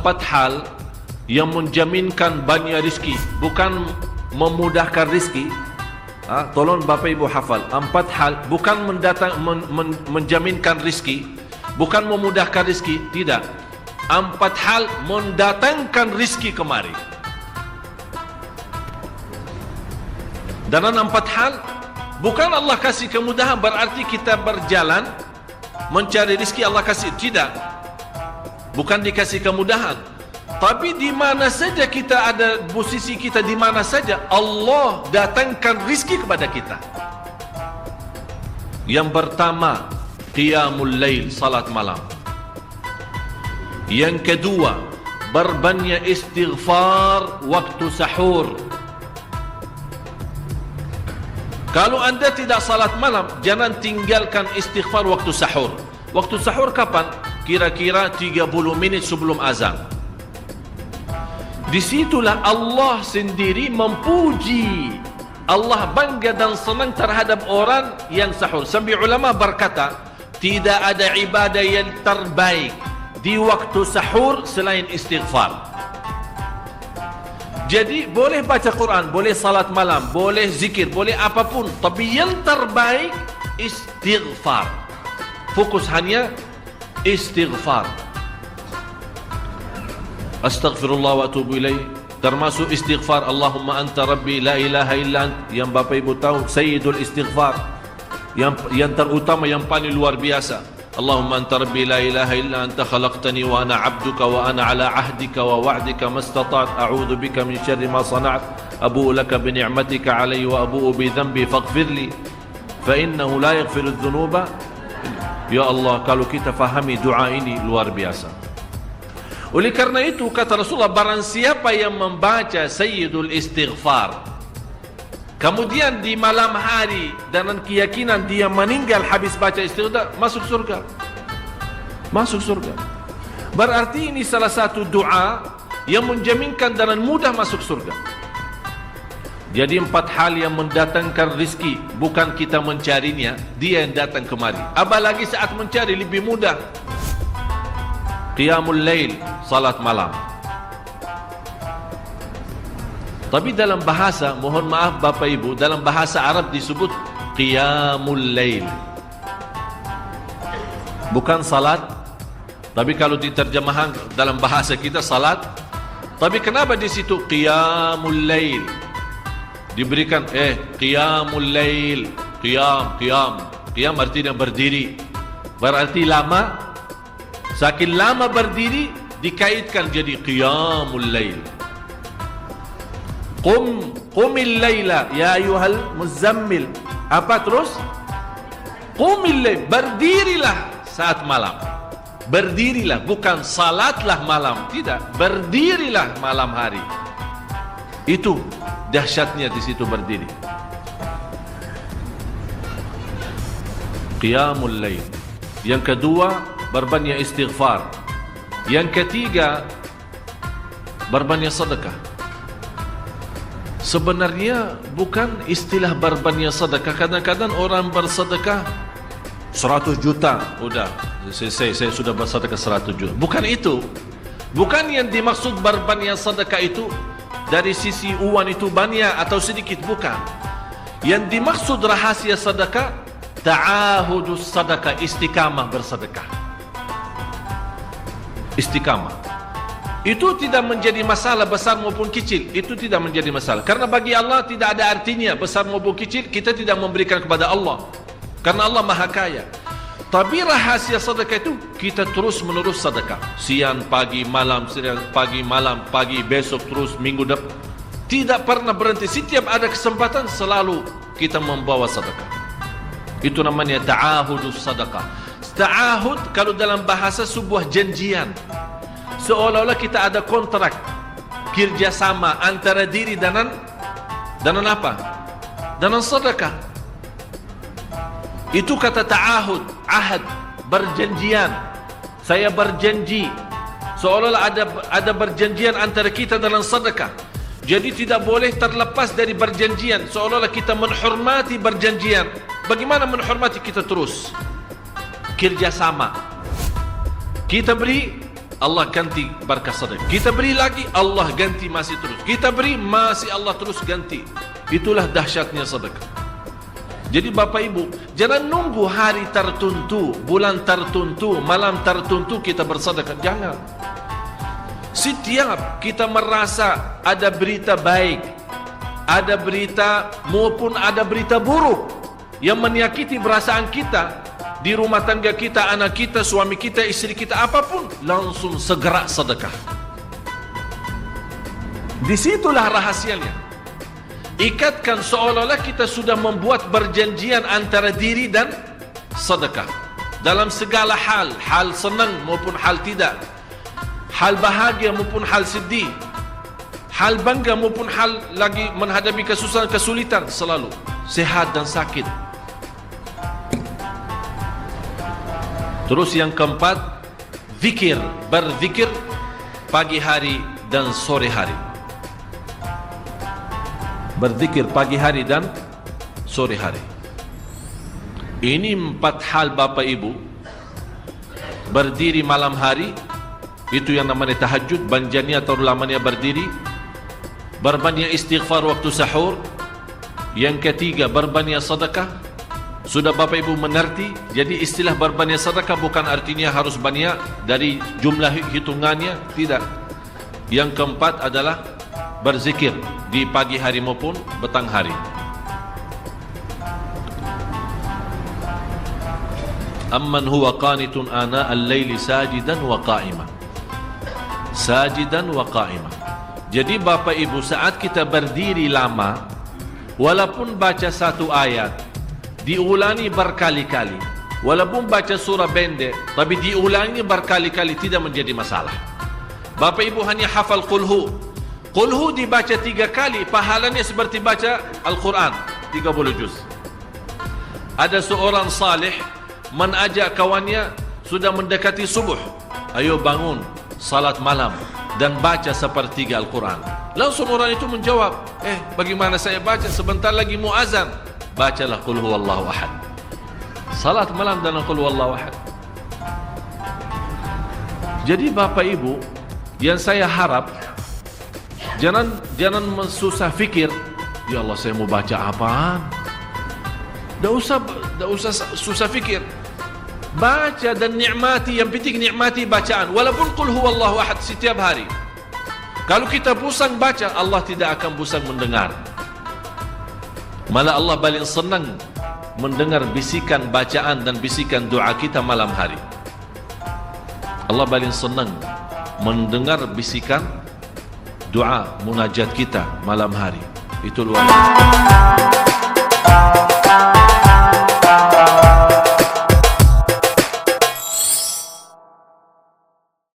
4 hal yang menjaminkan banyak rizki, bukan memudahkan rizki. Tolong Bapak Ibu hafal, 4 hal bukan menjaminkan rizki, bukan memudahkan rizki, tidak. 4 hal mendatangkan rizki kemari. Dan 4 hal bukan Allah kasih kemudahan berarti kita berjalan mencari rizki Allah kasih, tidak. Bukan dikasih kemudahan, tapi di mana saja kita ada, posisi kita di mana saja, Allah datangkan rizki kepada kita. Yang pertama, qiyamul lail, salat malam. Yang kedua, berbanyak istighfar waktu sahur. Kalau anda tidak salat malam, jangan tinggalkan istighfar waktu sahur. Waktu sahur kapan? Kira-kira 30 minit sebelum azan. Disitulah Allah sendiri memuji. Allah bangga dan senang terhadap orang yang sahur. Sampai ulama berkata, tidak ada ibadah yang terbaik di waktu sahur selain istighfar. Jadi boleh baca Quran, boleh salat malam, boleh zikir, boleh apapun, tapi yang terbaik istighfar. Fokus hanya istighfar. Astaghfirullah wa atubu ilaih, termasuk istighfar Allahumma anta rabbi la ilaha illa ant, yang Bapak Ibu tahu sayyidul istighfar, yang terutama, yang paling luar biasa. Allahumma anta rabbi la ilaha illa anta khalaqtani wa ana abduka wa ana ala ahdika wa wa'dika mastata'at a'udhu bika min syarri ma sana'at abu'u laka bi ni'matika alayya wa abu'u bi dhanbi faghfir li fa innahu la yaghfiru dhunuba. Ya Allah, kalau kita fahami doa ini luar biasa. Oleh karena itu kata Rasulullah, barang siapa yang membaca sayyidul istighfar kemudian di malam hari dengan keyakinan dia meninggal habis baca istighfar, masuk surga. Masuk surga. Berarti ini salah satu doa yang menjaminkan dengan mudah masuk surga. Jadi 4 hal yang mendatangkan rizki, bukan kita mencarinya, dia yang datang kemari. Apalagi saat mencari lebih mudah. Qiyamul lail, salat malam. Tapi dalam bahasa, mohon maaf Bapak Ibu, dalam bahasa Arab disebut qiyamul lail, bukan salat. Tapi kalau diterjemahkan dalam bahasa kita salat. Tapi kenapa di situ qiyamul lail? Diberikan qiyamul lail, qiyam artinya berdiri. Berarti lama. Saking lama berdiri dikaitkan jadi qiyamul lail. Qumil laila ya ayyuhal muzammil. Apa terus? Qumil lail, berdirilah saat malam. Berdirilah, bukan salatlah malam, tidak. Berdirilah malam hari. Itu dahsyatnya di situ berdiri. Qiyamul lail. Yang kedua, berbanyak istighfar. Yang ketiga, berbanyak sedekah. Sebenarnya bukan istilah berbanyak sedekah. Kadang-kadang orang bersedekah 100 juta, udah saya sudah bersedekah 100 juta. Bukan itu. Bukan yang dimaksud berbanyak sedekah itu dari sisi uang itu banyak atau sedikit, bukan. Yang dimaksud rahasia sedekah, ta'ahudus sedekah, istiqamah bersedekah. Istiqamah. Itu tidak menjadi masalah besar maupun kecil. Itu tidak menjadi masalah. Karena bagi Allah tidak ada artinya besar maupun kecil. Kita tidak memberikan kepada Allah, karena Allah maha kaya. Tapi rahasia sedekah itu kita terus menerus sedekah. Siang, pagi, malam, siang, pagi, malam, pagi, besok, terus minggu depan. Tidak pernah berhenti. Setiap ada kesempatan selalu kita membawa sedekah. Itu namanya ta'ahudus sedekah. Ta'ahud kalau dalam bahasa sebuah janjian. Seolah-olah kita ada kontrak kerjasama antara diri dengan apa? Dengan sedekah. Itu kata ta'ahud, ahad, berjanjian. Saya berjanji. Seolah-olah ada berjanjian antara kita dalam sedekah. Jadi tidak boleh terlepas dari berjanjian. Seolah-olah kita menghormati berjanjian. Bagaimana menghormati? Kita terus kerjasama. Kita beri, Allah ganti berkah sedekah. Kita beri lagi, Allah ganti masih terus. Kita beri, masih Allah terus ganti. Itulah dahsyatnya sedekah. Jadi Bapak Ibu, jangan nunggu hari tertentu, bulan tertentu, malam tertentu kita bersedekah. Jangan. Setiap kita merasa ada berita baik, ada berita maupun ada berita buruk yang menyakiti perasaan kita di rumah tangga kita, anak kita, suami kita, istri kita, apapun, langsung segera sedekah. Disitulah rahasianya. Ikatkan seolah-olah kita sudah membuat perjanjian antara diri dan sedekah dalam segala hal, hal senang maupun hal tidak, hal bahagia maupun hal sedih, hal bangga maupun hal lagi menghadapi kesusahan, kesulitan, selalu sehat dan sakit. Terus yang keempat, zikir, berzikir pagi hari dan sore hari. Berzikir pagi hari dan sore hari. Ini 4 hal Bapak Ibu. Berdiri malam hari, itu yang namanya tahajud, banjani atau lamanya berdiri. Berbanyak istighfar waktu sahur. Yang ketiga, berbanyak sedekah. Sudah Bapak Ibu mengerti? Jadi istilah berbanyak sedekah bukan artinya harus banyak dari jumlah hitungannya, tidak. Yang keempat adalah berzikir di pagi hari maupun petang hari. Amman huwa qanitun ana al-laili sajidan wa qa'iman. Sajidan wa qa'iman. Jadi Bapak Ibu, saat kita berdiri lama, walaupun baca satu ayat, diulangi berkali-kali, walaupun baca surah pendek, tapi diulangi berkali-kali, tidak menjadi masalah. Bapak Ibu hanya hafal qulhu. Qulhu dibaca 3 kali, pahalanya seperti baca Al-Quran 30 juz. Ada seorang salih mengajak kawannya, sudah mendekati subuh, ayo bangun salat malam dan baca sepertiga Al-Quran. Langsung orang itu menjawab, bagaimana saya baca, sebentar lagi mau azan. Bacalah Qul huwallahu ahad. Salat malam dan Qul huwallahu ahad. Jadi Bapak Ibu, yang saya harap, jangan susah fikir, ya Allah saya mau baca apaan. Tak usah susah fikir. Baca dan nikmati, yang penting nikmati bacaan. Walaupun Qul huwallahu ahad setiap hari. Kalau kita pusing baca, Allah tidak akan pusing mendengar. Malah Allah paling senang mendengar bisikan bacaan dan bisikan doa kita malam hari. Allah paling senang mendengar bisikan doa munajat kita malam hari. Itu luar biasa.